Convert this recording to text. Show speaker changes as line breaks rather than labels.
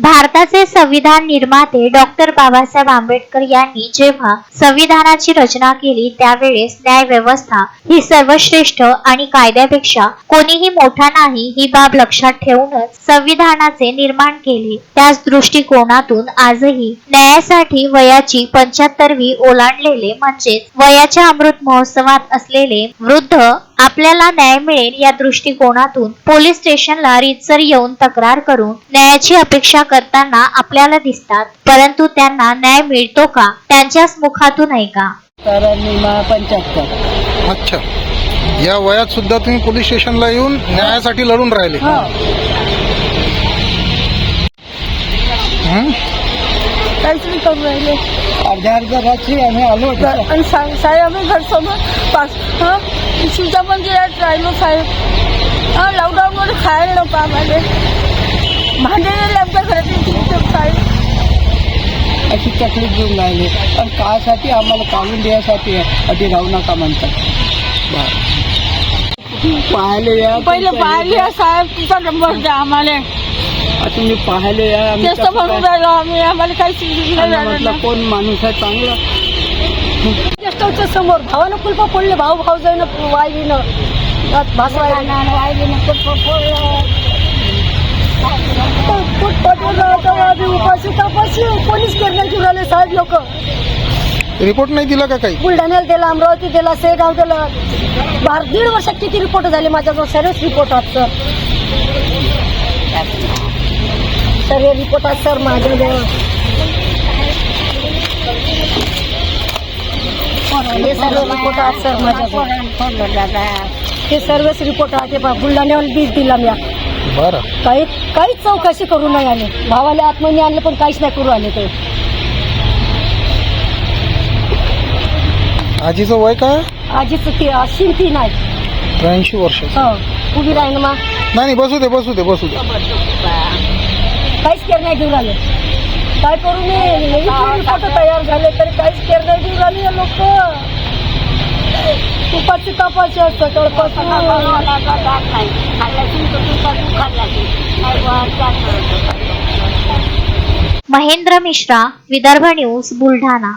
भारताचे संविधान निर्माते डॉक्टर बाबासाहेब आंबेडकर यांनी जेव्हा संविधानाची रचना केली त्यावेळेस न्याय व्यवस्था ही सर्वश्रेष्ठ आणि कायद्यापेक्षा कोणीही मोठा नाही ही बाब लक्षात ठेवूनच संविधानाचे निर्माण केले। त्याच दृष्टिकोनातून आजही न्यायासाठी वयाची 75वी ओलांडलेले म्हणजेच वयाच्या अमृत महोत्सवात असलेले वृद्ध आपल्याला न्याय मिळेल या दृष्टिकोनातून पोलीस स्टेशनला रीतसर येऊन तक्रार करून न्यायाची अपेक्षा करताना आपल्याला दिसतात, परंतु त्यांना न्याय मिळतो का त्यांच्याच मुखातून ऐका।
75।
अच्छा, या वयात सुद्धा तुम्ही पोलीस स्टेशनला येऊन न्यायासाठी लढून राहिले।
काहीच नाही करून राहिले। अर्ध्या रात्री आम्ही आलो आणि साहेब आम्ही घर सोबत सुद्धा पण राहिलो साहेब। लॉकडाऊन मध्ये खायला नको आम्हाला, भांडे आमच्या घरातली साहेब अशी तकलीफ घेऊन राहिले आणि कासाठी आम्हाला काढून द्यायसाठी अधी राहू नका म्हणतात। पाहायला या, पहिले पाहायला या साहेब, तुमचा नंबर द्या आम्हाला। तुम्ही पाहायला या, जास्त म्हणून राहिलो आम्ही, आम्हाला काही म्हटलं कोण माणूस आहे चांगला। जास्त समोर भावानं कुलपा फोडले, भाऊ जाईन वाईनं भासवायला वाईनं कुलपा उपाशी तपाशी पोलीस केरला घेऊन आले साहेब लोक।
रिपोर्ट नाही दिला का काही?
बुलढाण्याला दिला, अमरावती दिला, शेगाव दिला। 1.5 वर्षात किती रिपोर्ट झाले माझ्याजवळ, सर्वच रिपोर्ट आहेत सर, सर्व रिपोर्ट आहेत सर माझ्याजवळ। हे सर्व रिपोर्ट आहेत सर माझ्याजवळ, हे सर्वच रिपोर्ट आहेत। बुलढाण्यावर बीज दिला मी,
बरं
काहीच चौकशी करू नाही आले, भावाला आत्मनी आणलं पण काहीच नाही करू आले ते।
आजीचं वय काय?
आजीचं 83 नाही,
83 वर्ष।
उभी राहील मग
नाही, बसू दे बसू दे बसू दे।
काहीच केअर नाही घेऊन आले, काय करू मी? फोटो तयार झाले तरी काहीच केअर नाही घेऊन आले लोक। उपाशी तापाशी सकाळपासून
महेंद्र मिश्रा, विदर्भ न्यूज, बुलढाणा।